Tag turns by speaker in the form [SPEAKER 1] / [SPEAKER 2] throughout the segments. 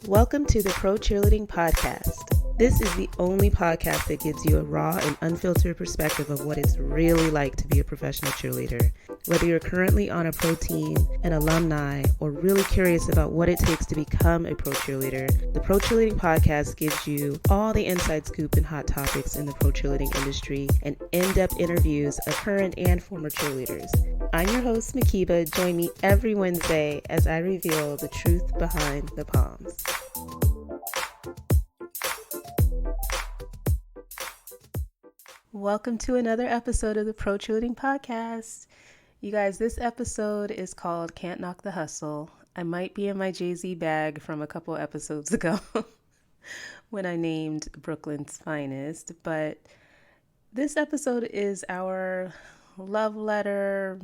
[SPEAKER 1] Welcome to the Pro Cheerleading Podcast. This is the only podcast that gives you a raw and unfiltered perspective of what it's really like to be a professional cheerleader. Whether you're currently on a pro team, an alumni, or really curious about what it takes to become a pro cheerleader, the Pro Cheerleading Podcast gives you all the inside scoop and hot topics in the pro cheerleading industry and in-depth interviews of current and former cheerleaders. I'm your host, Mhkeeba. Join me every Wednesday as I reveal the truth behind the Poms. Welcome to another episode of the Pro Cheerleading Podcast. You guys, this episode is called Can't Knock the Hustle. I might be in my Jay-Z bag from a couple episodes ago when I named Brooklyn's Finest, but this episode is our love letter,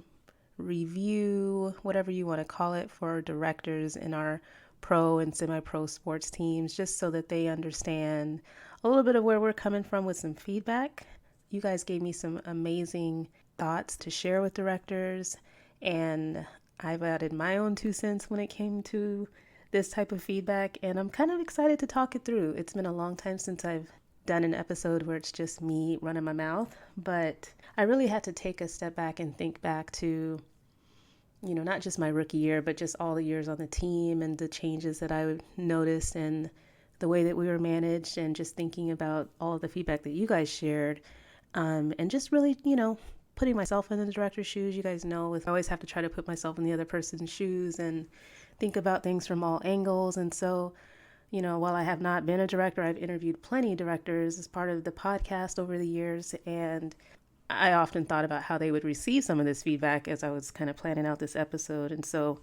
[SPEAKER 1] review, whatever you want to call it, for directors in our pro and semi-pro sports teams, just so that they understand a little bit of where we're coming from with some feedback. You guys gave me some amazing thoughts to share with directors, and I've added my own 2 cents when it came to this type of feedback, and I'm kind of excited to talk it through. It's been a long time since I've done an episode where it's just me running my mouth, but I really had to take a step back and think back to, not just my rookie year, but just all the years on the team and the changes that I noticed and the way that we were managed, and just thinking about all of the feedback that you guys shared. And just really, putting myself in the director's shoes. You guys know, I always have to try to put myself in the other person's shoes and think about things from all angles. And so, while I have not been a director, I've interviewed plenty of directors as part of the podcast over the years. And I often thought about how they would receive some of this feedback as I was kind of planning out this episode. And so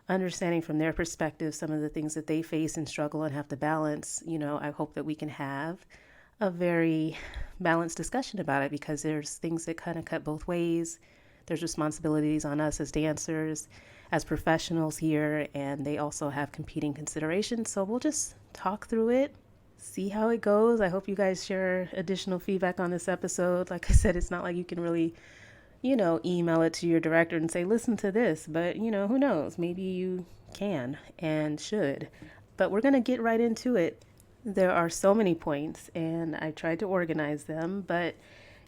[SPEAKER 1] understanding from their perspective some of the things that they face and struggle and have to balance, I hope that we can have a very balanced discussion about it, because there's things that kind of cut both ways. There's responsibilities on us as dancers, as professionals here, and they also have competing considerations. So we'll just talk through it, see how it goes. I hope you guys share additional feedback on this episode. Like I said, it's not like you can really, email it to your director and say, listen to this, but who knows? Maybe you can and should. But we're going to get right into it. There are so many points, and I tried to organize them, but,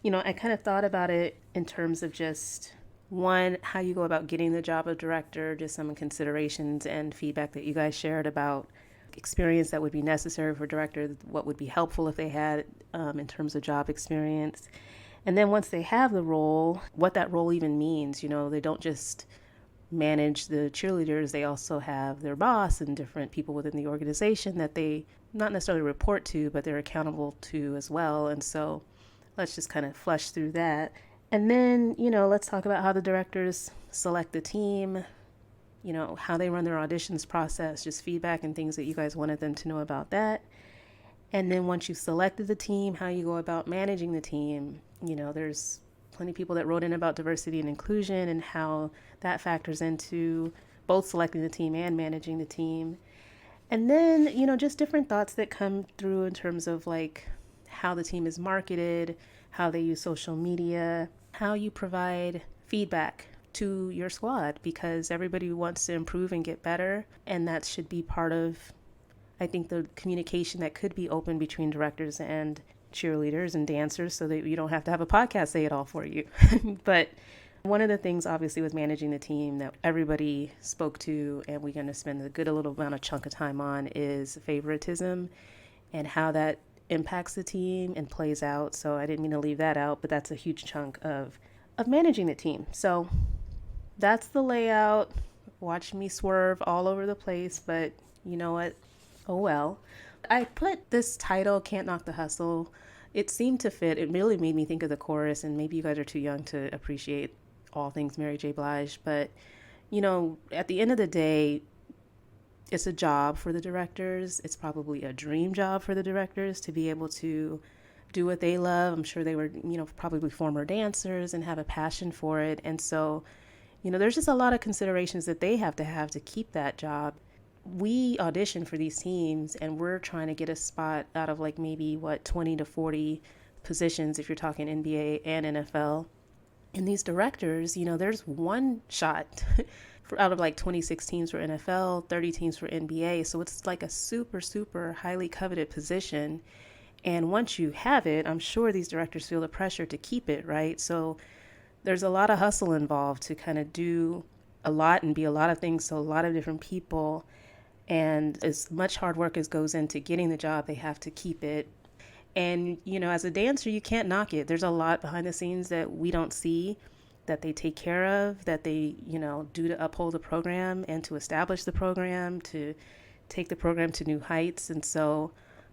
[SPEAKER 1] I kind of thought about it in terms of just, one, how you go about getting the job of director, just some considerations and feedback that you guys shared about experience that would be necessary for director, what would be helpful if they had in terms of job experience. And then once they have the role, what that role even means. They don't just manage the cheerleaders, they also have their boss and different people within the organization that they not necessarily report to, but they're accountable to as well. And so let's just kind of flush through that. And then, let's talk about how the directors select the team, how they run their auditions process, just feedback and things that you guys wanted them to know about that. And then once you've selected the team, how you go about managing the team. There's plenty of people that wrote in about diversity and inclusion and how that factors into both selecting the team and managing the team. And then, just different thoughts that come through in terms of like how the team is marketed, how they use social media, how you provide feedback to your squad, because everybody wants to improve and get better. And that should be part of, I think, the communication that could be open between directors and cheerleaders and dancers, so that you don't have to have a podcast say it all for you. But one of the things, obviously, with managing the team that everybody spoke to, and we're going to spend a little amount of chunk of time on, is favoritism and how that impacts the team and plays out. So I didn't mean to leave that out, but that's a huge chunk of managing the team. So that's the layout. Watch me swerve all over the place, but you know what? Oh well. I put this title, Can't Knock the Hustle. It seemed to fit. It really made me think of the chorus, and maybe you guys are too young to appreciate all things Mary J. Blige. But, at the end of the day, it's a job for the directors. It's probably a dream job for the directors to be able to do what they love. I'm sure they were, probably former dancers and have a passion for it. And so, there's just a lot of considerations that they have to keep that job. We audition for these teams, and we're trying to get a spot out of like maybe 20 to 40 positions if you're talking NBA and NFL. And these directors, there's one shot out of like 26 teams for NFL, 30 teams for NBA. So it's like a super, super highly coveted position. And once you have it, I'm sure these directors feel the pressure to keep it, right? So there's a lot of hustle involved to kind of do a lot and be a lot of things to a lot of different people. And as much hard work as goes into getting the job, they have to keep it. And, as a dancer, you can't knock it. There's a lot behind the scenes that we don't see, that they take care of, that they, do to uphold the program and to establish the program, to take the program to new heights. And so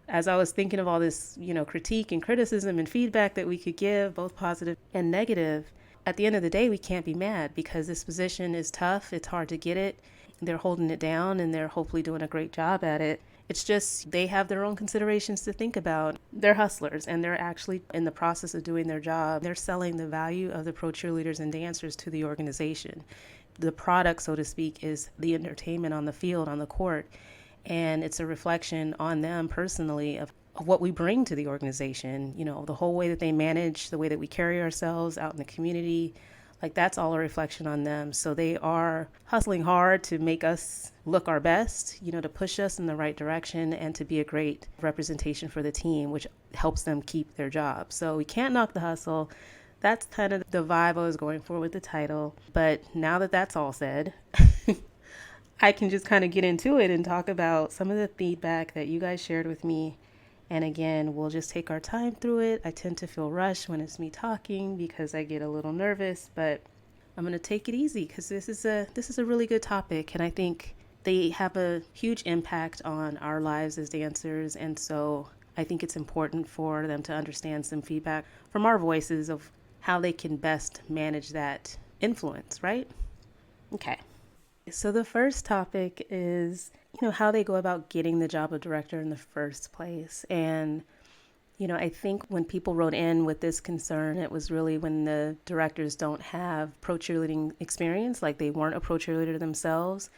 [SPEAKER 1] as I was thinking of all this, critique and criticism and feedback that we could give, both positive and negative, at the end of the day, we can't be mad because this position is tough. It's hard to get it. They're holding it down and they're hopefully doing a great job at it. It's just they have their own considerations to think about. They're hustlers and they're actually in the process of doing their job. They're selling the value of the pro cheerleaders and dancers to the organization. The product, so to speak, is the entertainment on the field, on the court. And it's a reflection on them personally of what we bring to the organization, the whole way that they manage, the way that we carry ourselves out in the community, like that's all a reflection on them. So they are hustling hard to make us look our best, to push us in the right direction and to be a great representation for the team, which helps them keep their job. So we can't knock the hustle. That's kind of the vibe I was going for with the title. But now that that's all said, I can just kind of get into it and talk about some of the feedback that you guys shared with me. And again, we'll just take our time through it. I tend to feel rushed when it's me talking because I get a little nervous, but I'm going to take it easy because this is a really good topic. And I think they have a huge impact on our lives as dancers. And so I think it's important for them to understand some feedback from our voices of how they can best manage that influence, right? Okay. So the first topic is, how they go about getting the job of director in the first place. And, I think when people wrote in with this concern, it was really when the directors don't have pro cheerleading experience, like they weren't a pro cheerleader themselves.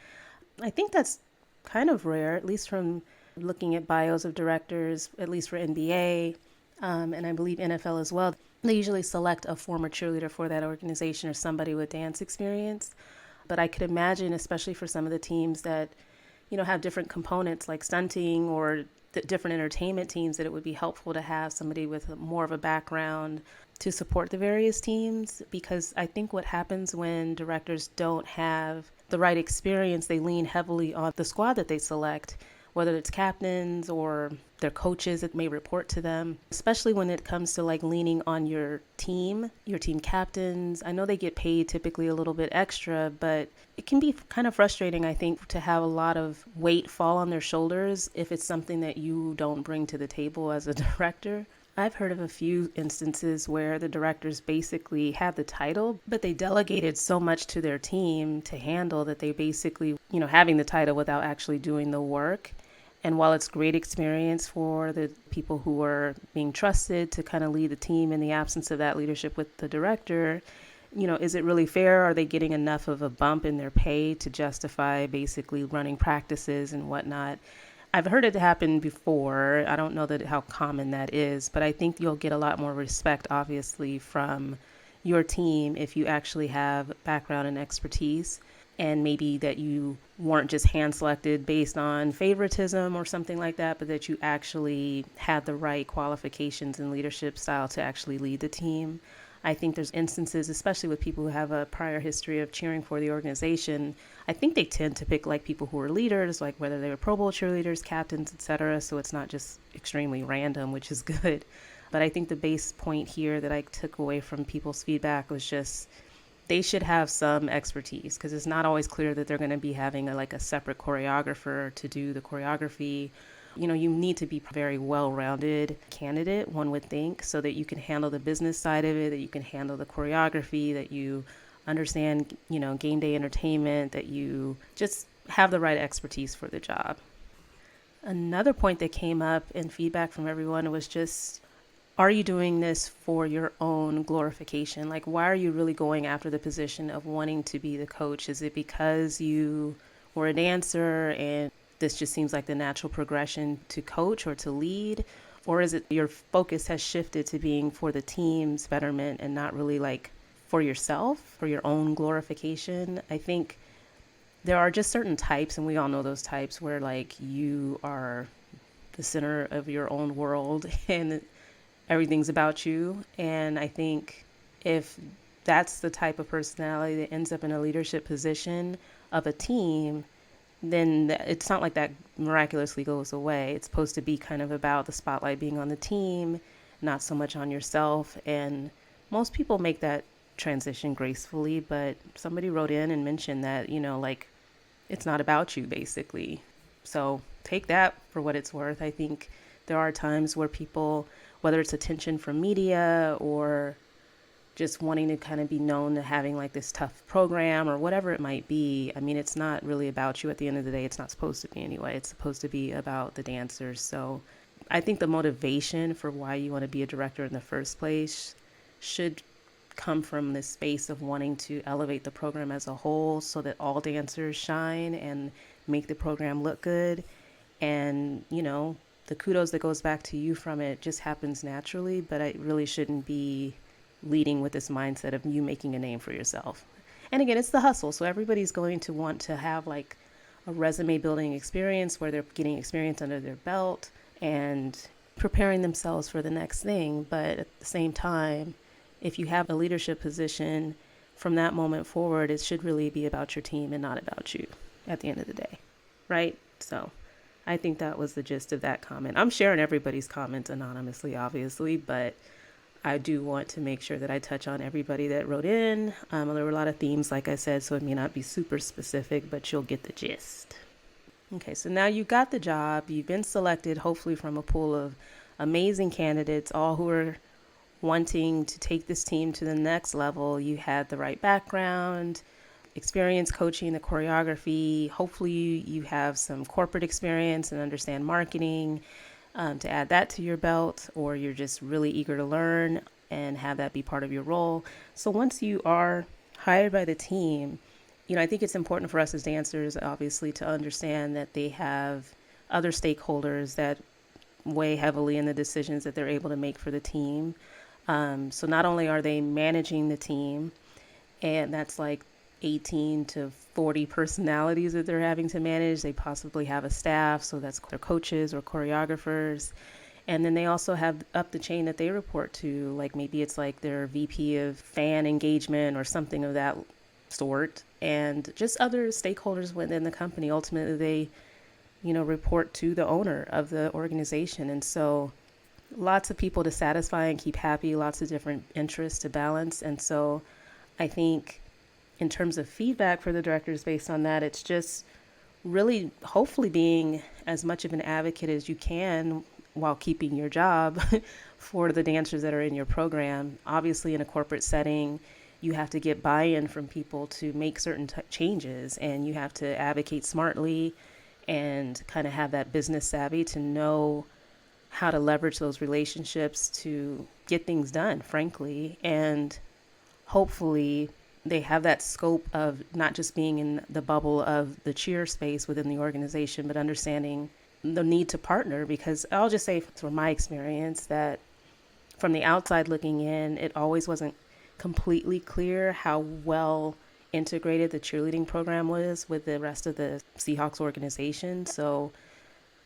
[SPEAKER 1] I think that's kind of rare, at least from looking at bios of directors, at least for NBA, and I believe NFL as well. They usually select a former cheerleader for that organization or somebody with dance experience. But I could imagine, especially for some of the teams that, have different components like stunting or the different entertainment teams, that it would be helpful to have somebody with more of a background to support the various teams. Because I think what happens when directors don't have the right experience, they lean heavily on the squad that they select, whether it's captains or their coaches that may report to them, especially when it comes to like leaning on your team captains. I know they get paid typically a little bit extra, but it can be kind of frustrating, I think, to have a lot of weight fall on their shoulders if it's something that you don't bring to the table as a director. I've heard of a few instances where the directors basically had the title, but they delegated so much to their team to handle that they basically, having the title without actually doing the work. And while it's great experience for the people who are being trusted to kind of lead the team in the absence of that leadership with the director, is it really fair? Are they getting enough of a bump in their pay to justify basically running practices and whatnot? I've heard it happen before. I don't know how common that is, but I think you'll get a lot more respect, obviously, from your team if you actually have background and expertise, and maybe that you weren't just hand selected based on favoritism or something like that, but that you actually had the right qualifications and leadership style to actually lead the team. I think there's instances, especially with people who have a prior history of cheering for the organization, I think they tend to pick like people who are leaders, like whether they were Pro Bowl cheerleaders, captains, etc. So it's not just extremely random, which is good. But I think the base point here that I took away from people's feedback was just they should have some expertise, because it's not always clear that they're going to be having a separate choreographer to do the choreography. You need to be a very well-rounded candidate, one would think, so that you can handle the business side of it, that you can handle the choreography, that you understand, game day entertainment, that you just have the right expertise for the job. Another point that came up in feedback from everyone was just, are you doing this for your own glorification? Like, why are you really going after the position of wanting to be the coach? Is it because you were a dancer and this just seems like the natural progression to coach or to lead? Or is it your focus has shifted to being for the team's betterment and not really like for yourself, for your own glorification? I think there are just certain types, and we all know those types, where like you are the center of your own world and everything's about you. And I think if that's the type of personality that ends up in a leadership position of a team, then it's not like that miraculously goes away. It's supposed to be kind of about the spotlight being on the team, not so much on yourself. And most people make that transition gracefully, but somebody wrote in and mentioned that, like it's not about you basically. So take that for what it's worth. I think there are times where people, whether it's attention from media or just wanting to kind of be known to having like this tough program or whatever it might be. I mean, it's not really about you at the end of the day. It's not supposed to be anyway. It's supposed to be about the dancers. So I think the motivation for why you want to be a director in the first place should come from this space of wanting to elevate the program as a whole so that all dancers shine and make the program look good. And, the kudos that goes back to you from it just happens naturally, but it really shouldn't be leading with this mindset of you making a name for yourself. And again, it's the hustle. So everybody's going to want to have like a resume building experience where they're getting experience under their belt and preparing themselves for the next thing. But at the same time, if you have a leadership position, from that moment forward, it should really be about your team and not about you at the end of the day, right? So I think that was the gist of that comment. I'm sharing everybody's comments anonymously, obviously, but I do want to make sure that I touch on everybody that wrote in. There were a lot of themes, like I said, so it may not be super specific, but you'll get the gist. Okay, so now you got the job. You've been selected, hopefully from a pool of amazing candidates, all who are wanting to take this team to the next level. You had the right background, experience coaching the choreography. Hopefully you have some corporate experience and understand marketing. To add that to your belt, or you're just really eager to learn and have that be part of your role. So once you are hired by the team, I think it's important for us as dancers, obviously, to understand that they have other stakeholders that weigh heavily in the decisions that they're able to make for the team. So not only are they managing the team, and that's like 18 to 40 personalities that they're having to manage. They possibly have a staff, so that's their coaches or choreographers. And then they also have up the chain that they report to, like maybe it's like their VP of fan engagement or something of that sort, and just other stakeholders within the company. Ultimately, they, report to the owner of the organization. And so lots of people to satisfy and keep happy, lots of different interests to balance. And so I think in terms of feedback for the directors based on that, it's just really hopefully being as much of an advocate as you can while keeping your job for the dancers that are in your program. Obviously, in a corporate setting, you have to get buy-in from people to make certain changes, and you have to advocate smartly and kind of have that business savvy to know how to leverage those relationships to get things done, frankly. And hopefully they have that scope of not just being in the bubble of the cheer space within the organization, but understanding the need to partner. Because I'll just say from my experience that from the outside looking in, it always wasn't completely clear how well integrated the cheerleading program was with the rest of the Seahawks organization. So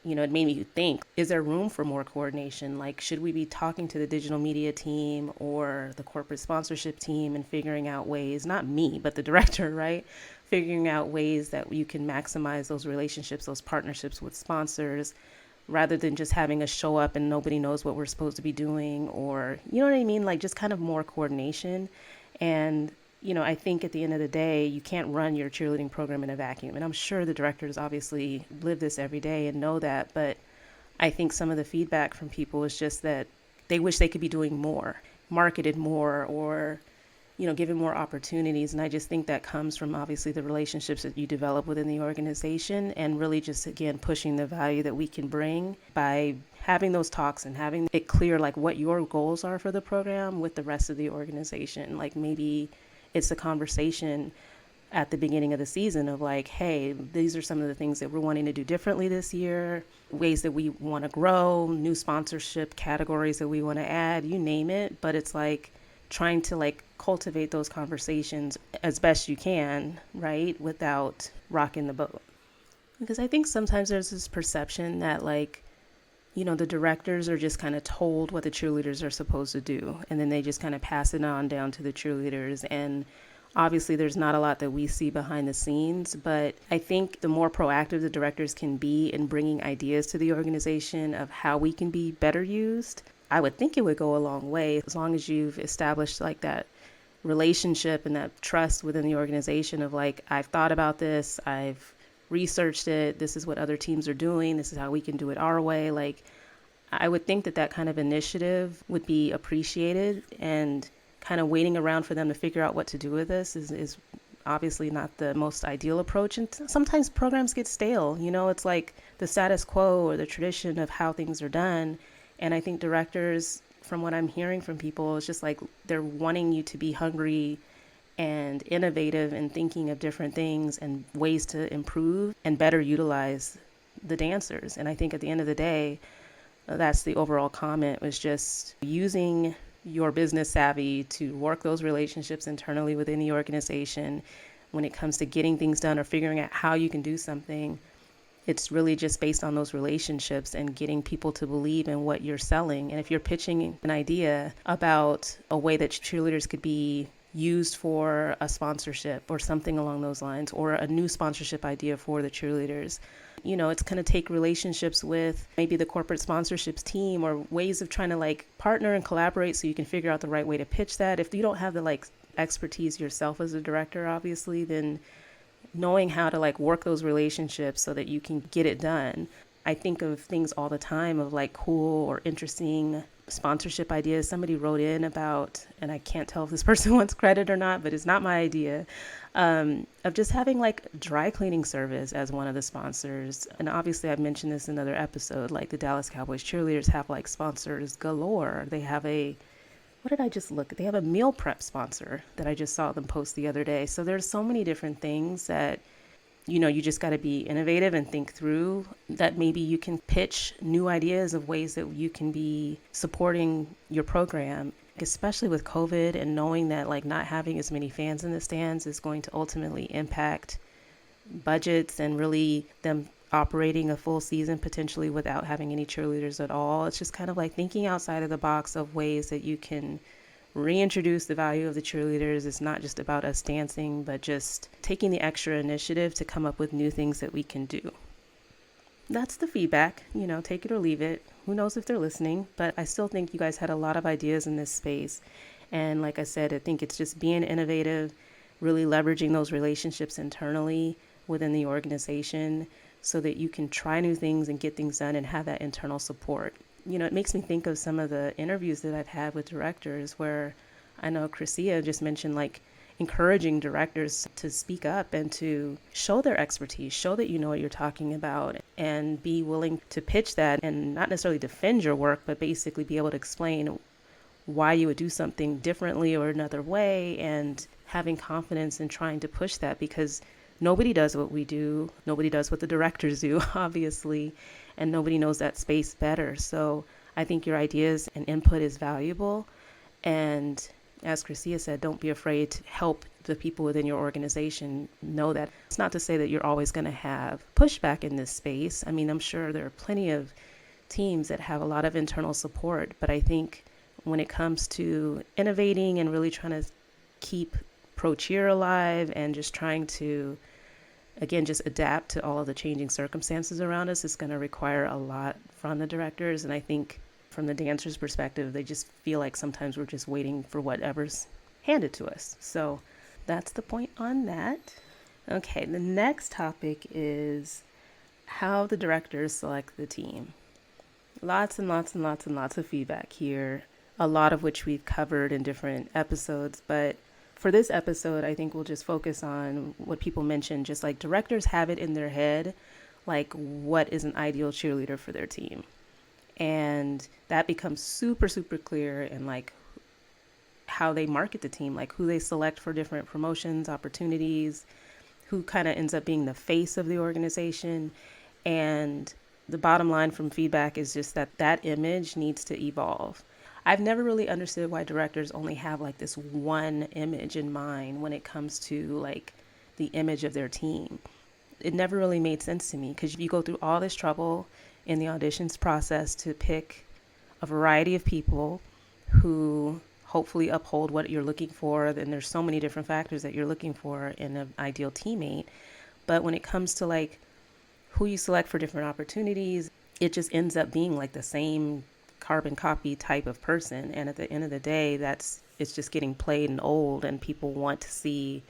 [SPEAKER 1] it made me think, is there room for more coordination? Like, should we be talking to the digital media team or the corporate sponsorship team and figuring out ways, not me, but the director, right? Figuring out ways that you can maximize those relationships, those partnerships with sponsors, rather than just having us show up and nobody knows what we're supposed to be doing, or, you know what I mean? Like, just kind of more coordination. And I think at the end of the day, you can't run your cheerleading program in a vacuum. And I'm sure the directors obviously live this every day and know that. But I think some of the feedback from people is just that they wish they could be doing more, marketed more, or, given more opportunities. And I just think that comes from obviously the relationships that you develop within the organization, and really just, again, pushing the value that we can bring by having those talks and having it clear, like what your goals are for the program with the rest of the organization. Like maybe it's a conversation at the beginning of the season of like, hey, these are some of the things that we're wanting to do differently this year, ways that we want to grow, new sponsorship categories that we want to add, you name it. But it's like trying to like cultivate those conversations as best you can, right? Without rocking the boat. Because I think sometimes there's this perception that like, the directors are just kind of told what the cheerleaders are supposed to do. And then they just kind of pass it on down to the cheerleaders. And obviously, there's not a lot that we see behind the scenes. But I think the more proactive the directors can be in bringing ideas to the organization of how we can be better used, I would think it would go a long way, as long as you've established like that relationship and that trust within the organization of like, I've thought about this, I've researched it, this is what other teams are doing, this is how we can do it our way. Like, I would think that that kind of initiative would be appreciated, and kind of waiting around for them to figure out what to do with this is obviously not the most ideal approach. And sometimes programs get stale, it's like the status quo or the tradition of how things are done. And I think directors, from what I'm hearing from people, it's just like they're wanting you to be hungry and innovative and thinking of different things and ways to improve and better utilize the dancers. And I think at the end of the day, that's the overall comment, was just using your business savvy to work those relationships internally within the organization. When it comes to getting things done or figuring out how you can do something, it's really just based on those relationships and getting people to believe in what you're selling. And if you're pitching an idea about a way that cheerleaders could be used for a sponsorship or something along those lines, or a new sponsorship idea for the cheerleaders, it's going to take relationships with maybe the corporate sponsorships team, or ways of trying to like partner and collaborate so you can figure out the right way to pitch that. If you don't have the like expertise yourself as a director, obviously, then knowing how to like work those relationships so that you can get it done. I think of things all the time of like cool or interesting sponsorship ideas. Somebody wrote in about, and I can't tell if this person wants credit or not, but it's not my idea, of just having like dry cleaning service as one of the sponsors. And obviously I've mentioned this in another episode, like the Dallas Cowboys cheerleaders have like sponsors galore. They have what did I just look at? They have a meal prep sponsor that I just saw them post the other day. So there's so many different things that, you just got to be innovative and think through that. Maybe you can pitch new ideas of ways that you can be supporting your program, especially with COVID, and knowing that like not having as many fans in the stands is going to ultimately impact budgets and really them operating a full season potentially without having any cheerleaders at all. It's just kind of like thinking outside of the box of ways that you can reintroduce the value of the cheerleaders. It's not just about us dancing, but just taking the extra initiative to come up with new things that we can do. That's the feedback, take it or leave it. Who knows if they're listening, but I still think you guys had a lot of ideas in this space. And like I said, I think it's just being innovative, really leveraging those relationships internally within the organization so that you can try new things and get things done and have that internal support. It makes me think of some of the interviews that I've had with directors where I know Chrisia just mentioned like encouraging directors to speak up and to show their expertise, show that you know what you're talking about, and be willing to pitch that and not necessarily defend your work, but basically be able to explain why you would do something differently or another way, and having confidence in trying to push that, because nobody does what we do. Nobody does what the directors do, obviously, and nobody knows that space better. So I think your ideas and input is valuable. And as Chrisia said, don't be afraid to help the people within your organization know that. It's not to say that you're always going to have pushback in this space. I mean, I'm sure there are plenty of teams that have a lot of internal support, but I think when it comes to innovating and really trying to keep pro cheer alive and just trying to, again, just adapt to all of the changing circumstances around us, it's going to require a lot from the directors. And I think from the dancers' perspective, they just feel like sometimes we're just waiting for whatever's handed to us. So that's the point on that. Okay, the next topic is how the directors select the team. Lots and lots and lots and lots of feedback here, a lot of which we've covered in different episodes, but for this episode, I think we'll just focus on what people mentioned, just like directors have it in their head, like what is an ideal cheerleader for their team. And that becomes super, super clear in like how they market the team, like who they select for different promotions, opportunities, who kind of ends up being the face of the organization. And the bottom line from feedback is just that that image needs to evolve. I've never really understood why directors only have like this one image in mind when it comes to like the image of their team. it never really made sense to me, because you go through all this trouble in the auditions process to pick a variety of people who hopefully uphold what you're looking for. Then there's so many different factors that you're looking for in an ideal teammate. But when it comes to like who you select for different opportunities, it just ends up being like the same carbon copy type of person. And at the end of the day, it's just getting played and old, and people want to see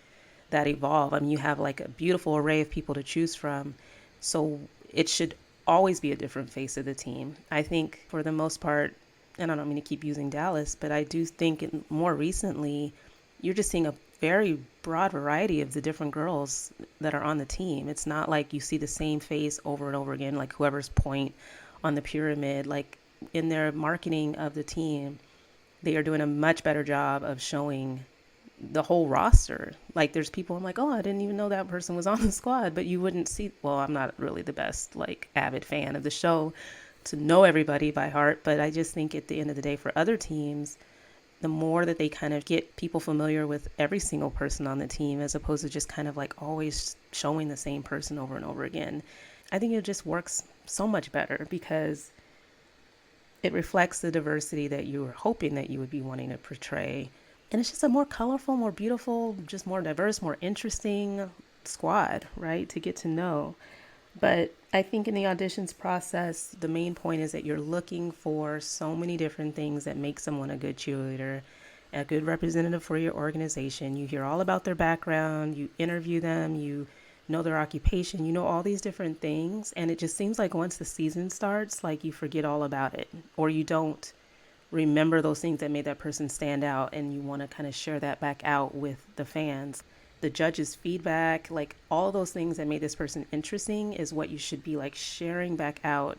[SPEAKER 1] that evolve. I mean, you have like a beautiful array of people to choose from. So it should always be a different face of the team. I think for the most part, and I don't mean to keep using Dallas, but I do think more recently, you're just seeing a very broad variety of the different girls that are on the team. It's not like you see the same face over and over again, like whoever's point on the pyramid. Like in their marketing of the team, they are doing a much better job of showing the whole roster. Like there's people I'm like, oh, I didn't even know that person was on the squad, but you wouldn't see. Well, I'm not really the best like avid fan of the show to know everybody by heart, but I just think at the end of the day, for other teams, the more that they kind of get people familiar with every single person on the team, as opposed to just kind of like always showing the same person over and over again, I think it just works so much better, because it reflects the diversity that you were hoping that you would be wanting to portray. And it's just a more colorful, more beautiful, just more diverse, more interesting squad, right, to get to know. But I think in the auditions process, the main point is that you're looking for so many different things that make someone a good cheerleader, a good representative for your organization. You hear all about their background, you interview them, you know their occupation, you know all these different things. And it just seems like once the season starts, like you forget all about it, or you don't remember those things that made that person stand out, and you want to kind of share that back out with the fans. The judges' feedback, like all those things that made this person interesting is what you should be like sharing back out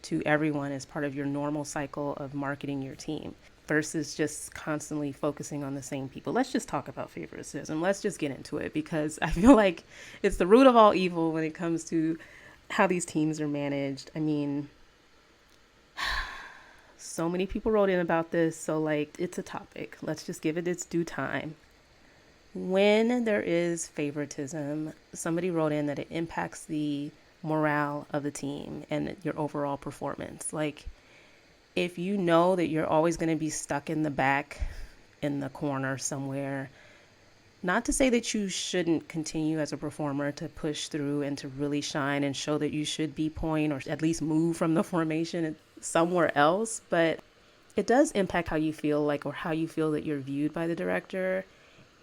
[SPEAKER 1] to everyone as part of your normal cycle of marketing your team, versus just constantly focusing on the same people. Let's just talk about favoritism. Let's just get into it, because I feel like it's the root of all evil when it comes to how these teams are managed. I mean, so many people wrote in about this, so like it's a topic. Let's just give it its due time. When there is favoritism, somebody wrote in that it impacts the morale of the team and your overall performance. Like if you know that you're always going to be stuck in the back, in the corner somewhere, not to say that you shouldn't continue as a performer to push through and to really shine and show that you should be point, or at least move from the formation somewhere else, but it does impact how you feel, like, or how you feel that you're viewed by the director.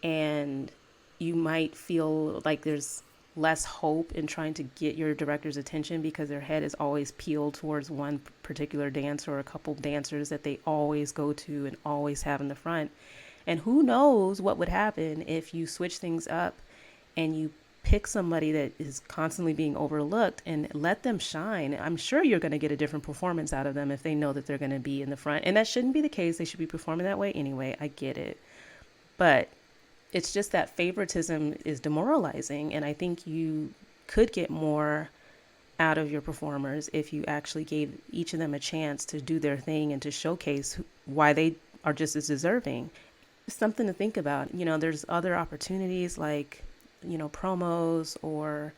[SPEAKER 1] And you might feel like there's less hope in trying to get your director's attention, because their head is always peeled towards one particular dancer or a couple dancers that they always go to and always have in the front. And who knows what would happen if you switch things up and you pick somebody that is constantly being overlooked and let them shine. I'm sure you're going to get a different performance out of them if they know that they're going to be in the front. And that shouldn't be the case. They should be performing that way anyway. I get it. But it's just that favoritism is demoralizing. And I think you could get more out of your performers if you actually gave each of them a chance to do their thing and to showcase why they are just as deserving. Something to think about. You know, there's other opportunities like, you know, promos, or,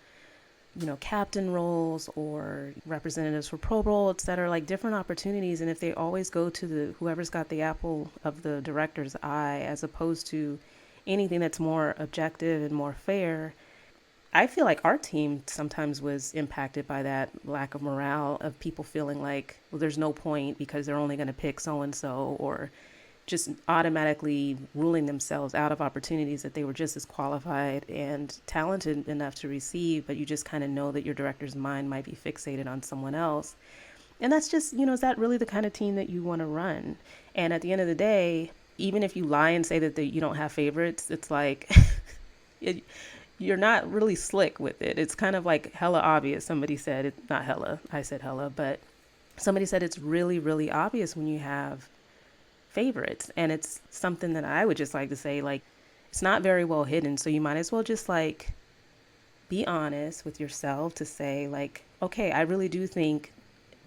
[SPEAKER 1] you know, captain roles, or representatives for Pro Bowl, etc., like different opportunities. And if they always go to the whoever's got the apple of the director's eye, as opposed to anything that's more objective and more fair, I feel like our team sometimes was impacted by that lack of morale, of people feeling like, well, there's no point because they're only going to pick so-and-so, or just automatically ruling themselves out of opportunities that they were just as qualified and talented enough to receive, but you just kind of know that your director's mind might be fixated on someone else. And that's just, you know, is that really the kind of team that you want to run? And at the end of the day, even if you lie and say that you don't have favorites, it's like you're not really slick with it. It's kind of like hella obvious. Somebody said it, not hella, I said hella, but somebody said it's really, really obvious when you have favorites. And it's something that I would just like to say, like, it's not very well hidden. So you might as well just like be honest with yourself to say like, okay, I really do think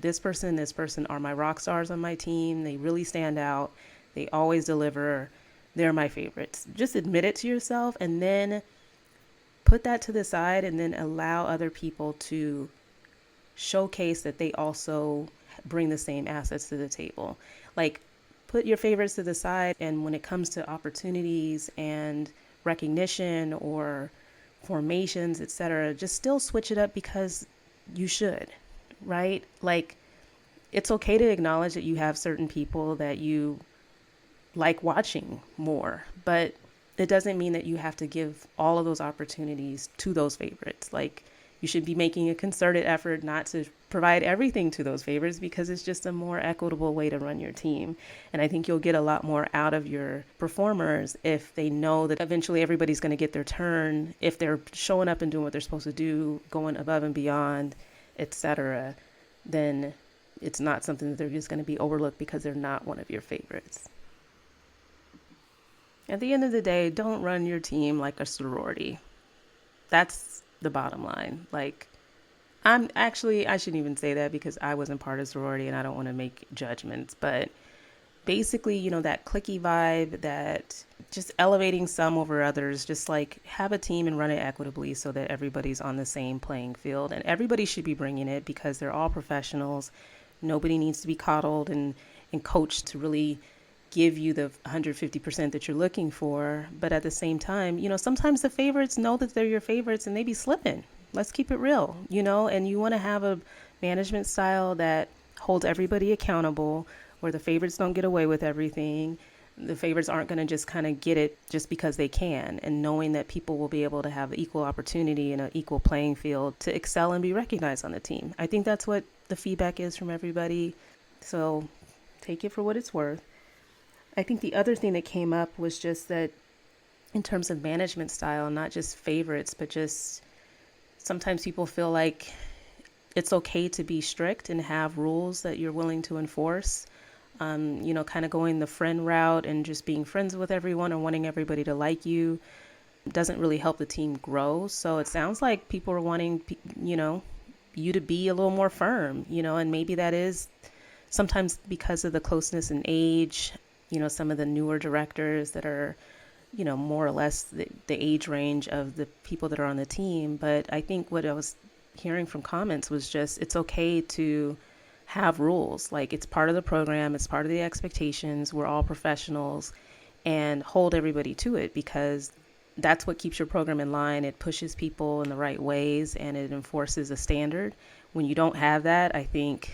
[SPEAKER 1] this person and this person are my rock stars on my team. They really stand out. They always deliver. They're my favorites. Just admit it to yourself, and then put that to the side and then allow other people to showcase that they also bring the same assets to the table. Like, put your favorites to the side, and when it comes to opportunities and recognition or formations, etc., just still switch it up because you should, right? Like, it's okay to acknowledge that you have certain people that you like watching more, but it doesn't mean that you have to give all of those opportunities to those favorites. Like, you should be making a concerted effort not to provide everything to those favorites, because it's just a more equitable way to run your team. And I think you'll get a lot more out of your performers if they know that eventually everybody's going to get their turn, if they're showing up and doing what they're supposed to do, going above and beyond, etc. Then it's not something that they're just going to be overlooked because they're not one of your favorites. At the end of the day, don't run your team like a sorority. That's the bottom line. Like, I shouldn't even say that because I wasn't part of sorority and I don't want to make judgments. But basically, that cliquey vibe, that just elevating some over others, just like have a team and run it equitably so that everybody's on the same playing field. And everybody should be bringing it because they're all professionals. Nobody needs to be coddled and coached to really give you the 150% that you're looking for. But at the same time, sometimes the favorites know that they're your favorites and they be slipping. Let's keep it real, and you want to have a management style that holds everybody accountable, where the favorites don't get away with everything. The favorites aren't going to just kind of get it just because they can, and knowing that people will be able to have equal opportunity and an equal playing field to excel and be recognized on the team. I think that's what the feedback is from everybody. So take it for what it's worth. I think the other thing that came up was just that in terms of management style, not just favorites, but just sometimes people feel like it's okay to be strict and have rules that you're willing to enforce. Kind of going the friend route and just being friends with everyone or wanting everybody to like you doesn't really help the team grow. So it sounds like people are wanting, you to be a little more firm, and maybe that is sometimes because of the closeness in age. Some of the newer directors that are, more or less the age range of the people that are on the team. But I think what I was hearing from comments was just, it's okay to have rules. Like, it's part of the program, it's part of the expectations. We're all professionals, and hold everybody to it, because that's what keeps your program in line. It pushes people in the right ways and it enforces a standard. When you don't have that, I think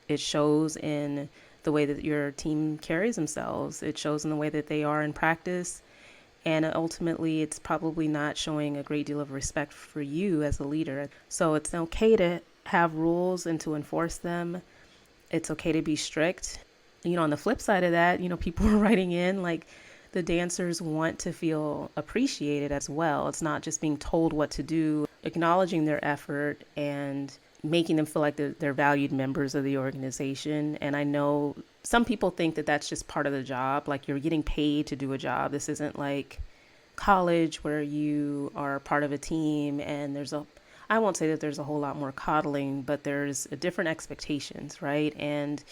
[SPEAKER 1] it shows in the way that your team carries themselves. It shows in the way that they are in practice. And ultimately, it's probably not showing a great deal of respect for you as a leader. So it's okay to have rules and to enforce them. It's okay to be strict. On the flip side of that, people are writing in like the dancers want to feel appreciated as well. It's not just being told what to do, acknowledging their effort and making them feel like they're valued members of the organization. And I know some people think that that's just part of the job, like you're getting paid to do a job. This isn't like college where you are part of a team and I won't say that there's a whole lot more coddling, but there's different expectations, right? And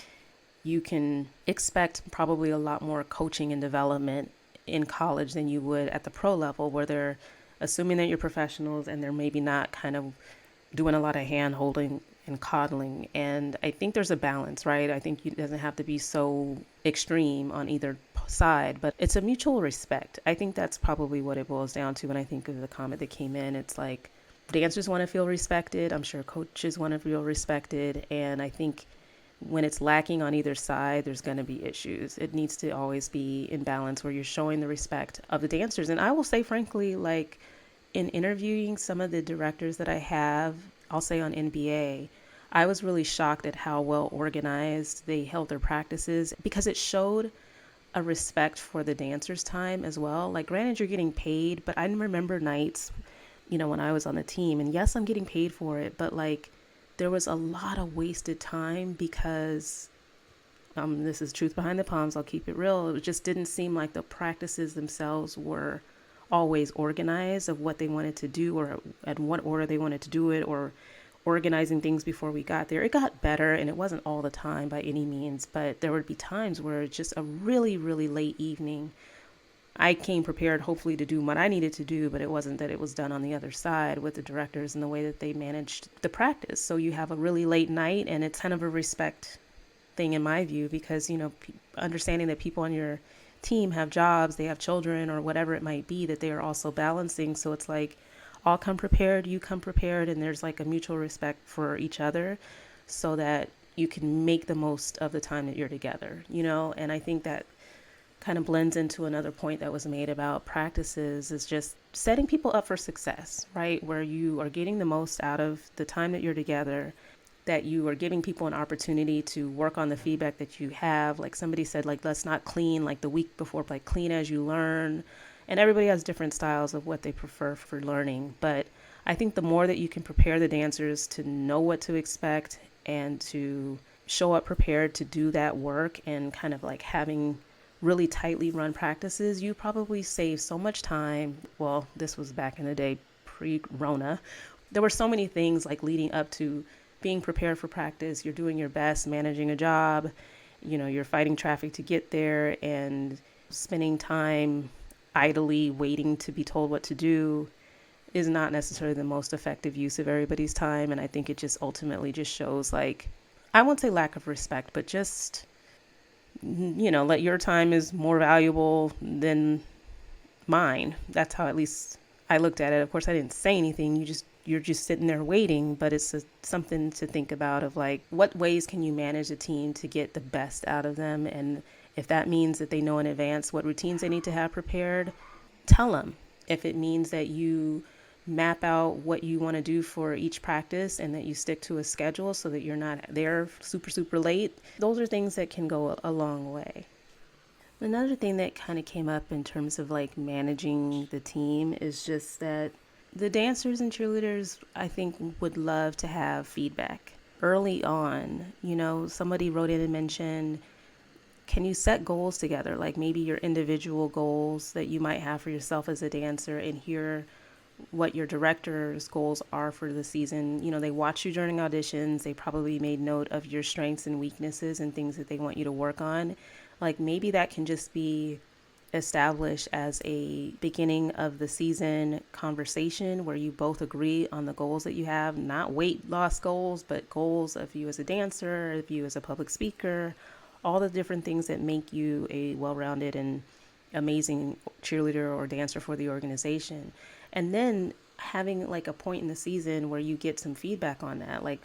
[SPEAKER 1] you can expect probably a lot more coaching and development in college than you would at the pro level, where they're assuming that you're professionals and they're maybe not kind of doing a lot of hand holding and coddling. And I think there's a balance, right? I think it doesn't have to be so extreme on either side, but it's a mutual respect. I think that's probably what it boils down to when I think of the comment that came in. It's like dancers want to feel respected. I'm sure coaches want to feel respected. And I think when it's lacking on either side, there's going to be issues. It needs to always be in balance where you're showing the respect of the dancers. And I will say, frankly, like, in interviewing some of the directors that I have, I'll say on NBA, I was really shocked at how well organized they held their practices, because it showed a respect for the dancers' time as well. Like, granted, you're getting paid, but I remember nights, when I was on the team, and yes, I'm getting paid for it, but like, there was a lot of wasted time because this is truth behind the Poms. I'll keep it real. It just didn't seem like the practices themselves were always organized of what they wanted to do or at what order they wanted to do it, or organizing things before we got there. It got better, and it wasn't all the time by any means, but there would be times where it's just a really, really late evening I came prepared, hopefully, to do what I needed to do, but it wasn't that it was done on the other side with the directors and the way that they managed the practice. So you have a really late night, and it's kind of a respect thing in my view, because, understanding that people on your team have jobs, they have children, or whatever it might be that they are also balancing. So it's like, all come prepared, you come prepared, and there's like a mutual respect for each other so that you can make the most of the time that you're together, And I think that kind of blends into another point that was made about practices, is just setting people up for success, right? Where you are getting the most out of the time that you're together, that you are giving people an opportunity to work on the feedback that you have. Like somebody said, like, let's not clean like the week before, like clean as you learn. And everybody has different styles of what they prefer for learning. But I think the more that you can prepare the dancers to know what to expect and to show up prepared to do that work, and kind of like having really tightly run practices, you probably save so much time. Well, this was back in the day, pre-Rona. There were so many things like leading up to being prepared for practice. You're doing your best, managing a job, you're fighting traffic to get there, and spending time idly waiting to be told what to do is not necessarily the most effective use of everybody's time. And I think it just ultimately just shows, like, I won't say lack of respect, but just, let your time is more valuable than mine. That's how at least I looked at it. Of course, I didn't say anything. You're just sitting there waiting, but it's something to think about, of like, what ways can you manage a team to get the best out of them? And if that means that they know in advance what routines they need to have prepared, tell them. If it means that you map out what you want to do for each practice and that you stick to a schedule so that you're not there super, super late, those are things that can go a long way. Another thing that kind of came up in terms of like managing the team is just that the dancers and cheerleaders, I think, would love to have feedback early on. Somebody wrote in and mentioned, can you set goals together? Like maybe your individual goals that you might have for yourself as a dancer, and hear what your director's goals are for the season. They watch you during auditions. They probably made note of your strengths and weaknesses and things that they want you to work on. Like maybe that can just be established as a beginning of the season conversation where you both agree on the goals that you have, not weight loss goals, but goals of you as a dancer, of you as a public speaker, all the different things that make you a well-rounded and amazing cheerleader or dancer for the organization. And then having like a point in the season where you get some feedback on that. Like,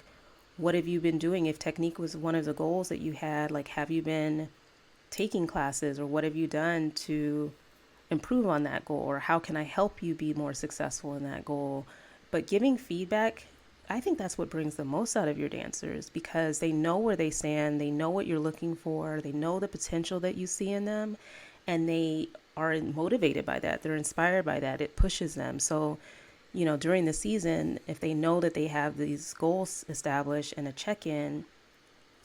[SPEAKER 1] what have you been doing? If technique was one of the goals that you had, like, have you been taking classes, or what have you done to improve on that goal? Or how can I help you be more successful in that goal? But giving feedback, I think that's what brings the most out of your dancers, because they know where they stand. They know what you're looking for. They know the potential that you see in them, and they are motivated by that. They're inspired by that. It pushes them. So, during the season, if they know that they have these goals established and a check-in,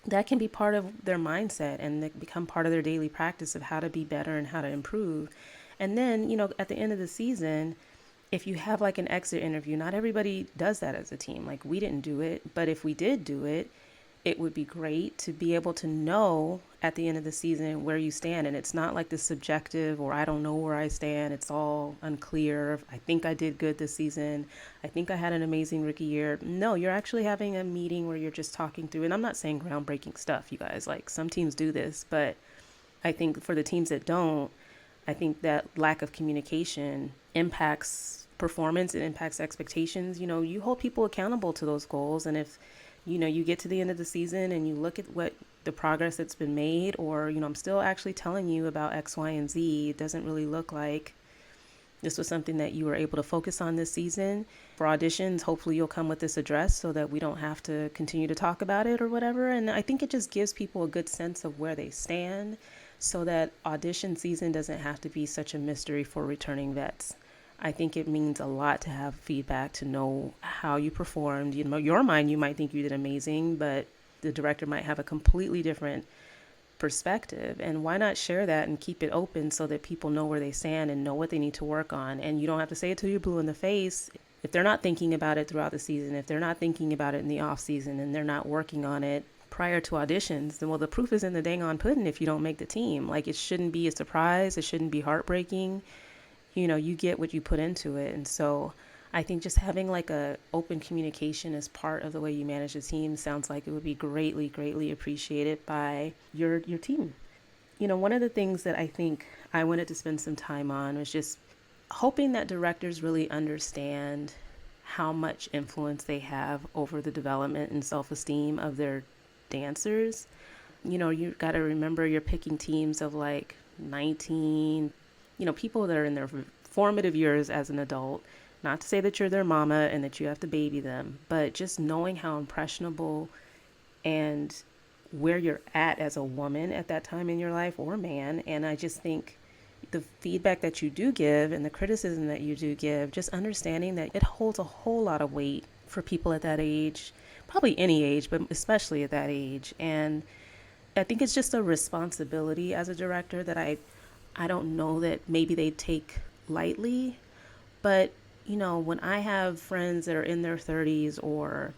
[SPEAKER 1] that can be part of their mindset, and they become part of their daily practice of how to be better and how to improve. And then, at the end of the season, if you have like an exit interview, not everybody does that as a team. Like, we didn't do it, but if we did do it, it would be great to be able to know at the end of the season where you stand. And it's not like this subjective, or I don't know where I stand. It's all unclear. I think I did good this season. I think I had an amazing rookie year. No, you're actually having a meeting where you're just talking through. And I'm not saying groundbreaking stuff, you guys. Like, some teams do this, but I think for the teams that don't, I think that lack of communication impacts performance. It impacts expectations. You hold people accountable to those goals. And if you get to the end of the season and you look at what the progress that's been made, or, I'm still actually telling you about X, Y, and Z. It doesn't really look like this was something that you were able to focus on this season. For auditions, hopefully you'll come with this address so that we don't have to continue to talk about it or whatever. And I think it just gives people a good sense of where they stand, so that audition season doesn't have to be such a mystery for returning vets. I think it means a lot to have feedback, to know how you performed. Your mind, you might think you did amazing, but the director might have a completely different perspective. And why not share that and keep it open so that people know where they stand and know what they need to work on? And you don't have to say it till you're blue in the face. If they're not thinking about it throughout the season, if they're not thinking about it in the off season, and they're not working on it, prior to auditions, then well, the proof is in the dang on pudding if you don't make the team. Like, it shouldn't be a surprise. It shouldn't be heartbreaking. You get what you put into it. And so I think just having like a open communication as part of the way you manage a team sounds like it would be greatly, greatly appreciated by your team. One of the things that I think I wanted to spend some time on was just hoping that directors really understand how much influence they have over the development and self-esteem of their dancers. You got to remember you're picking teams of like 19, people that are in their formative years as an adult. Not to say that you're their mama and that you have to baby them, but just knowing how impressionable and where you're at as a woman at that time in your life, or man. And I just think the feedback that you do give and the criticism that you do give, just understanding that it holds a whole lot of weight for people at that age, probably any age, but especially at that age. And I think it's just a responsibility as a director that I don't know that maybe they take lightly. But when I have friends that are in their 30s or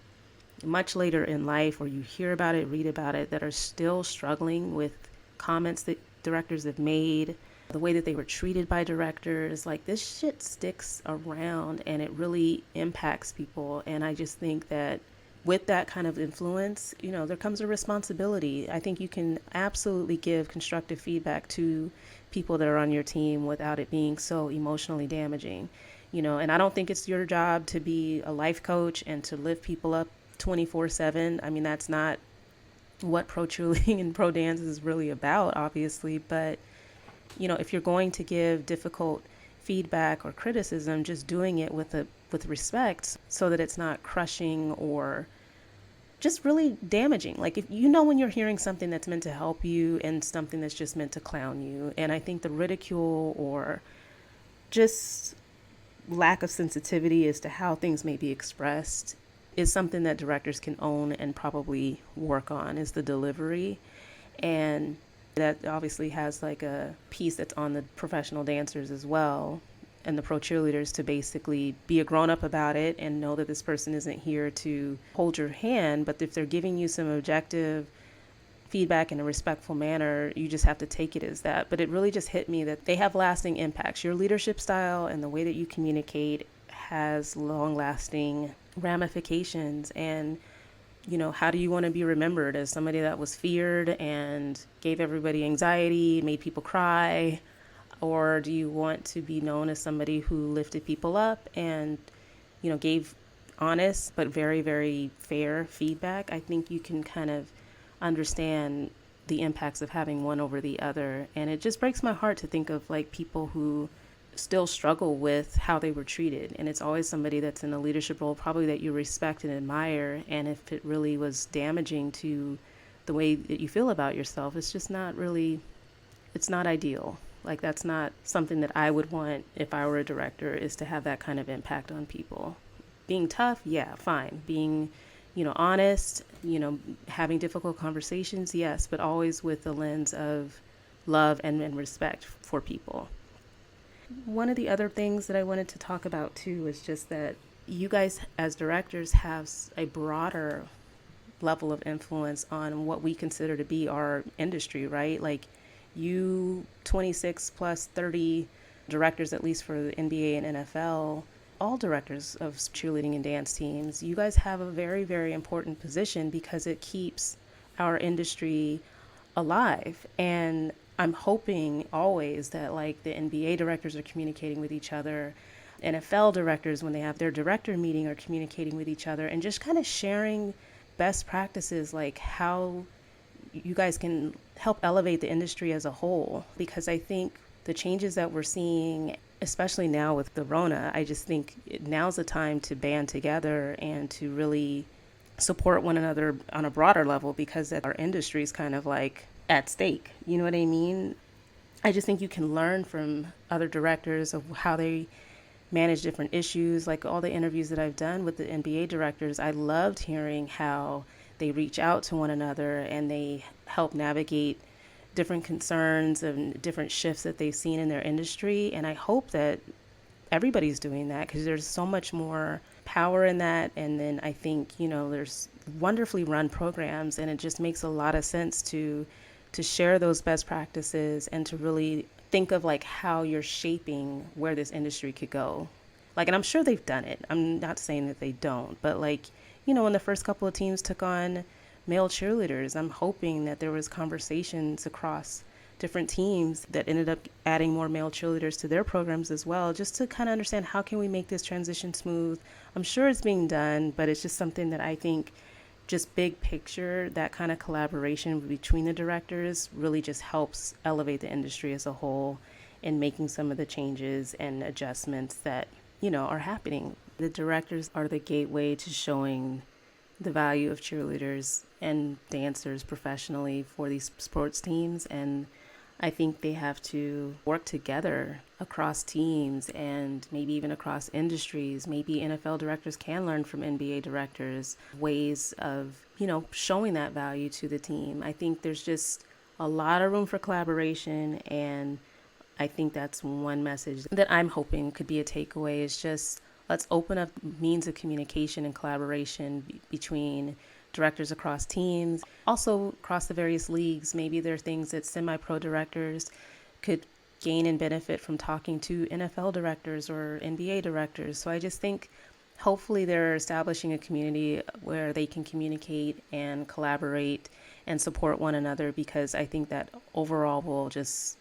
[SPEAKER 1] much later in life, or you hear about it, read about it, that are still struggling with comments that directors have made, the way that they were treated by directors, like, this shit sticks around and it really impacts people. And I just think that with that kind of influence, there comes a responsibility. I think you can absolutely give constructive feedback to people that are on your team without it being so emotionally damaging. And I don't think it's your job to be a life coach and to lift people up 24/7. I mean, that's not what pro cheerleading and pro dance is really about, obviously. But, if you're going to give difficult feedback or criticism, just doing it with respect so that it's not crushing or just really damaging. Like, if when you're hearing something that's meant to help you and something that's just meant to clown you. And I think the ridicule or just lack of sensitivity as to how things may be expressed is something that directors can own and probably work on, is the delivery. And that obviously has like a piece that's on the professional dancers as well and the pro cheerleaders to basically be a grown up about it and know that this person isn't here to hold your hand, but if they're giving you some objective feedback in a respectful manner, you just have to take it as that. But it really just hit me that they have lasting impacts. Your leadership style and the way that you communicate has long-lasting ramifications. And how do you want to be remembered? As somebody that was feared and gave everybody anxiety, made people cry? Or do you want to be known as somebody who lifted people up and gave honest but very, very fair feedback? I think you can kind of understand the impacts of having one over the other. And it just breaks my heart to think of like people who still struggle with how they were treated. And it's always somebody that's in a leadership role, probably that you respect and admire. And if it really was damaging to the way that you feel about yourself, it's just not really, it's not ideal. Like, that's not something that I would want if I were a director, is to have that kind of impact on people. Being tough, yeah, fine. Being honest, having difficult conversations, yes, but always with the lens of love and respect for people. One of the other things that I wanted to talk about too is just that you guys as directors have a broader level of influence on what we consider to be our industry, right? Like, you 26 plus 30 directors, at least for the NBA and NFL, all directors of cheerleading and dance teams, you guys have a very, very important position because it keeps our industry alive. And I'm hoping always that like the NBA directors are communicating with each other, NFL directors, when they have their director meeting, are communicating with each other and just kind of sharing best practices, like how you guys can help elevate the industry as a whole. Because I think the changes that we're seeing, especially now with the Rona, I just think now's the time to band together and to really support one another on a broader level, because our industry is kind of like at stake. You know what I mean? I just think you can learn from other directors of how they manage different issues. Like all the interviews that I've done with the NBA directors, I loved hearing how they reach out to one another and they help navigate different concerns and different shifts that they've seen in their industry. And I hope that everybody's doing that, because there's so much more power in that. And then I think, there's wonderfully run programs, and it just makes a lot of sense to share those best practices and to really think of like how you're shaping where this industry could go. Like, and I'm sure they've done it. I'm not saying that they don't, but like, when the first couple of teams took on male cheerleaders, I'm hoping that there was conversations across different teams that ended up adding more male cheerleaders to their programs as well, just to kind of understand how can we make this transition smooth. I'm sure it's being done, but it's just something that I think, just big picture, that kind of collaboration between the directors really just helps elevate the industry as a whole in making some of the changes and adjustments that, are happening. The directors are the gateway to showing the value of cheerleaders and dancers professionally for these sports teams. And I think they have to work together across teams and maybe even across industries. Maybe NFL directors can learn from NBA directors ways of, showing that value to the team. I think there's just a lot of room for collaboration, and I think that's one message that I'm hoping could be a takeaway, is just let's open up means of communication and collaboration between directors across teams, also across the various leagues. Maybe there are things that semi-pro directors could gain and benefit from talking to NFL directors or NBA directors. So I just think hopefully they're establishing a community where they can communicate and collaborate and support one another, because I think that overall will just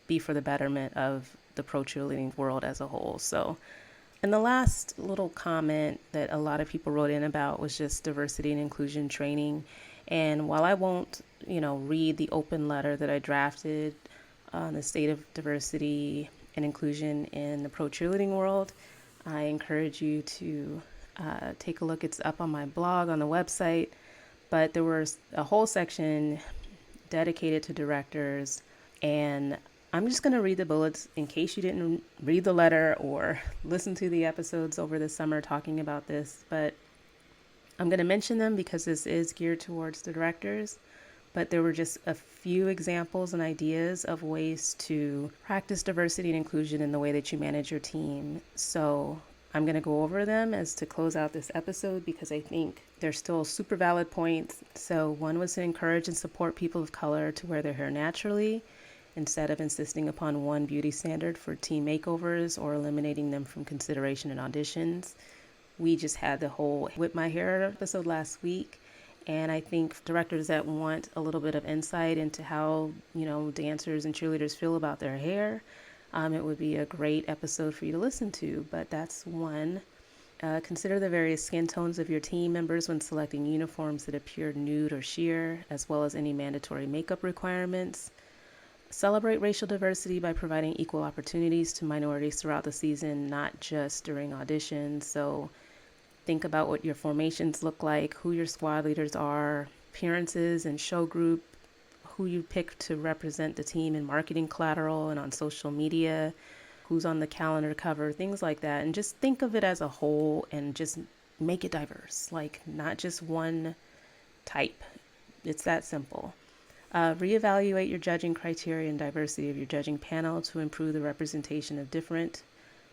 [SPEAKER 1] be for the betterment of the pro cheerleading world as a whole. So, and the last little comment that a lot of people wrote in about was just diversity and inclusion training. And while I won't, read the open letter that I drafted on the state of diversity and inclusion in the pro cheerleading world, I encourage you to take a look. It's up on my blog on the website. But there was a whole section dedicated to directors, and I'm just going to read the bullets in case you didn't read the letter or listen to the episodes over the summer talking about this. But I'm going to mention them because this is geared towards the directors. But there were just a few examples and ideas of ways to practice diversity and inclusion in the way that you manage your team. So I'm going to go over them as to close out this episode, because I think they're still super valid points. So one was to encourage and support people of color to wear their hair naturally, instead of insisting upon one beauty standard for team makeovers or eliminating them from consideration in auditions. We just had the whole Whip My Hair episode last week. And I think directors that want a little bit of insight into how, dancers and cheerleaders feel about their hair, it would be a great episode for you to listen to. But that's one. Consider the various skin tones of your team members when selecting uniforms that appear nude or sheer, as well as any mandatory makeup requirements. Celebrate racial diversity by providing equal opportunities to minorities throughout the season, not just during auditions. So think about what your formations look like, who your squad leaders are, appearances and show group, who you pick to represent the team in marketing collateral and on social media, who's on the calendar cover, things like that. And just think of it as a whole and just make it diverse, like not just one type. It's that simple. Reevaluate your judging criteria and diversity of your judging panel to improve the representation of different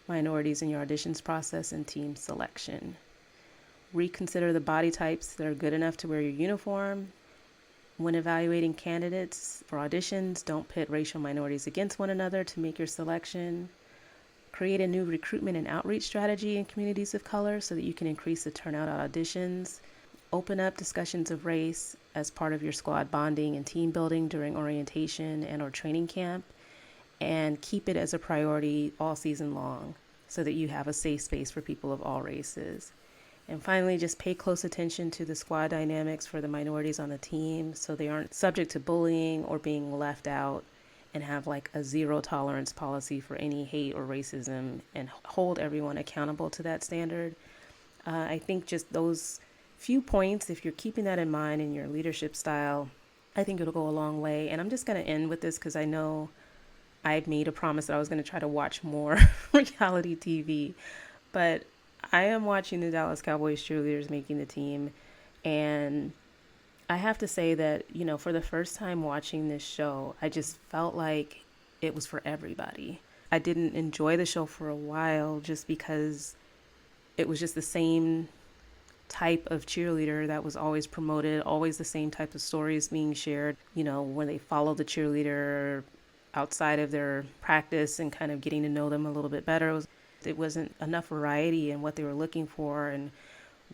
[SPEAKER 1] minorities in your auditions process and team selection. Reconsider the body types that are good enough to wear your uniform. When evaluating candidates for auditions, don't pit racial minorities against one another to make your selection. Create a new recruitment and outreach strategy in communities of color so that you can increase the turnout at auditions. Open up discussions of race as part of your squad bonding and team building during orientation and or training camp, and keep it as a priority all season long so that you have a safe space for people of all races. And finally, just pay close attention to the squad dynamics for the minorities on the team so they aren't subject to bullying or being left out, and have like a zero tolerance policy for any hate or racism and hold everyone accountable to that standard. I think just those few points, if you're keeping that in mind in your leadership style, I think it'll go a long way. And I'm just going to end with this because I know I've made a promise that I was going to try to watch more reality TV, but I am watching the Dallas Cowboys cheerleaders making the team. And I have to say that, for the first time watching this show, I just felt like it was for everybody. I didn't enjoy the show for a while just because it was just the same type of cheerleader that was always promoted, always the same type of stories being shared, when they follow the cheerleader outside of their practice and kind of getting to know them a little bit better. It wasn't enough variety in what they were looking for and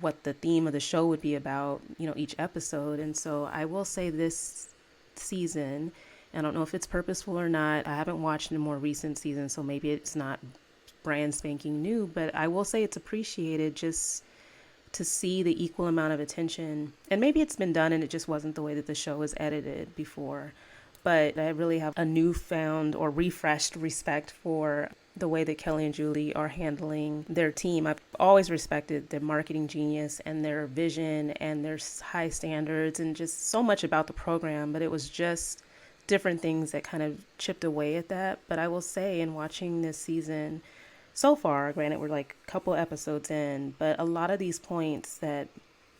[SPEAKER 1] what the theme of the show would be about, each episode. And so I will say this season, I don't know if it's purposeful or not. I haven't watched a more recent season, so maybe it's not brand spanking new, but I will say it's appreciated just to see the equal amount of attention. And maybe it's been done and it just wasn't the way that the show was edited before. But I really have a newfound or refreshed respect for the way that Kelly and Julie are handling their team. I've always respected their marketing genius and their vision and their high standards and just so much about the program, but it was just different things that kind of chipped away at that. But I will say, in watching this season so far, granted we're like a couple episodes in, but a lot of these points that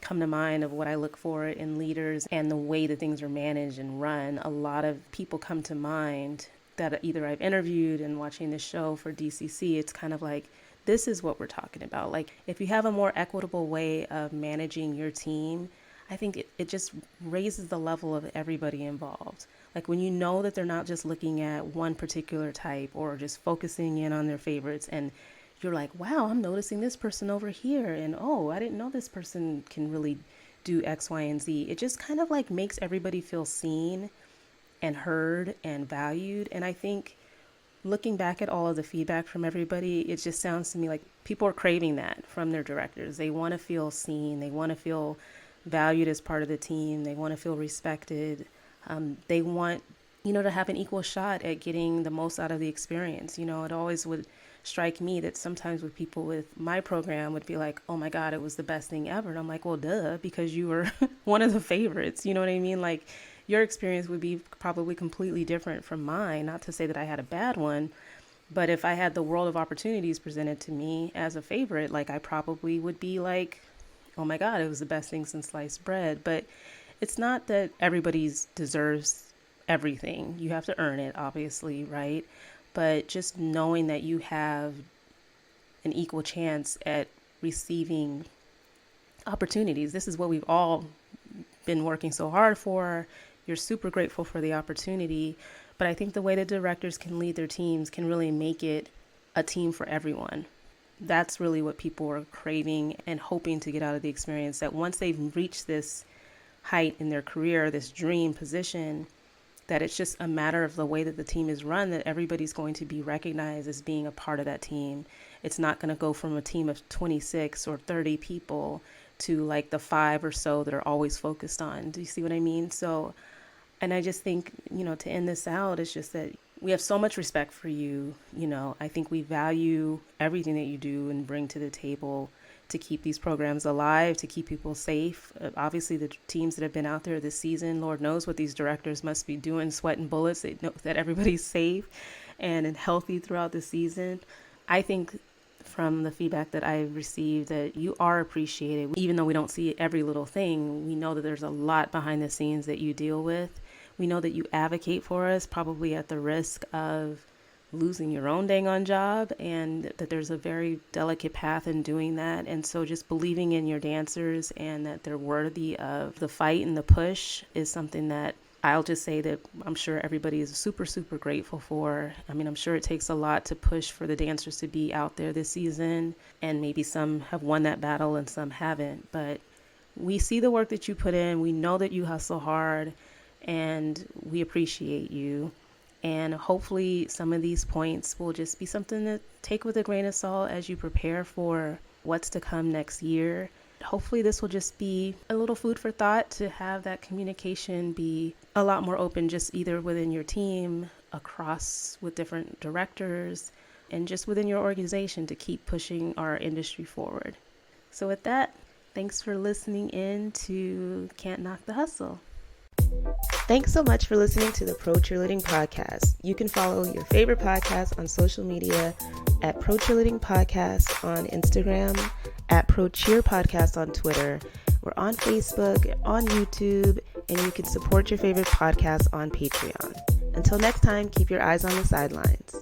[SPEAKER 1] come to mind of what I look for in leaders and the way that things are managed and run, a lot of people come to mind that either I've interviewed and watching this show for DCC. It's kind of like, this is what we're talking about. Like, if you have a more equitable way of managing your team, I think it just raises the level of everybody involved. Like, when you know that they're not just looking at one particular type or just focusing in on their favorites, and you're like, wow, I'm noticing this person over here, and oh, I didn't know this person can really do X, Y, and Z. It just kind of like makes everybody feel seen and heard and valued. And I think looking back at all of the feedback from everybody, it just sounds to me like people are craving that from their directors. They want to feel seen. They want to feel valued as part of the team. They want to feel respected. They want, to have an equal shot at getting the most out of the experience. It always would strike me that sometimes with people with my program would be like, oh my God, it was the best thing ever. And I'm like, well, duh, because you were one of the favorites. You know what I mean? Like, your experience would be probably completely different from mine. Not to say that I had a bad one, but if I had the world of opportunities presented to me as a favorite, like, I probably would be like, oh my God, it was the best thing since sliced bread. But it's not that everybody deserves everything. You have to earn it, obviously, right? But just knowing that you have an equal chance at receiving opportunities. This is what we've all been working so hard for. You're super grateful for the opportunity. But I think the way that directors can lead their teams can really make it a team for everyone. That's really what people are craving and hoping to get out of the experience, that once they've reached this height in their career, this dream position, that it's just a matter of the way that the team is run, that everybody's going to be recognized as being a part of that team. It's not going to go from a team of 26 or 30 people to like the 5 or so that are always focused on. Do you see what I mean? So, and I just think, to end this out, it's just that we have so much respect for you. I think we value everything that you do and bring to the table to keep these programs alive, to keep people safe. Obviously, the teams that have been out there this season, Lord knows what these directors must be doing, sweating bullets. They know that everybody's safe and healthy throughout the season. I think from the feedback that I've received that you are appreciated. Even though we don't see every little thing, we know that there's a lot behind the scenes that you deal with. We know that you advocate for us, probably at the risk of losing your own dang on job, and that there's a very delicate path in doing that. And so just believing in your dancers and that they're worthy of the fight and the push is something that I'll just say that I'm sure everybody is super, super grateful for. I mean, I'm sure it takes a lot to push for the dancers to be out there this season, and maybe some have won that battle and some haven't. But we see the work that you put in. We know that you hustle hard, and we appreciate you. And hopefully some of these points will just be something to take with a grain of salt as you prepare for what's to come next year. Hopefully this will just be a little food for thought to have that communication be a lot more open, just either within your team, across with different directors, and just within your organization to keep pushing our industry forward. So with that, thanks for listening in to Can't Knock the Hustle. Thanks so much for listening to the Pro Cheerleading Podcast. You can follow your favorite podcast on social media at Pro Cheerleading Podcast on Instagram, at Pro Cheer Podcast on Twitter. We're on Facebook, on YouTube, and you can support your favorite podcast on Patreon. Until next time, keep your eyes on the sidelines.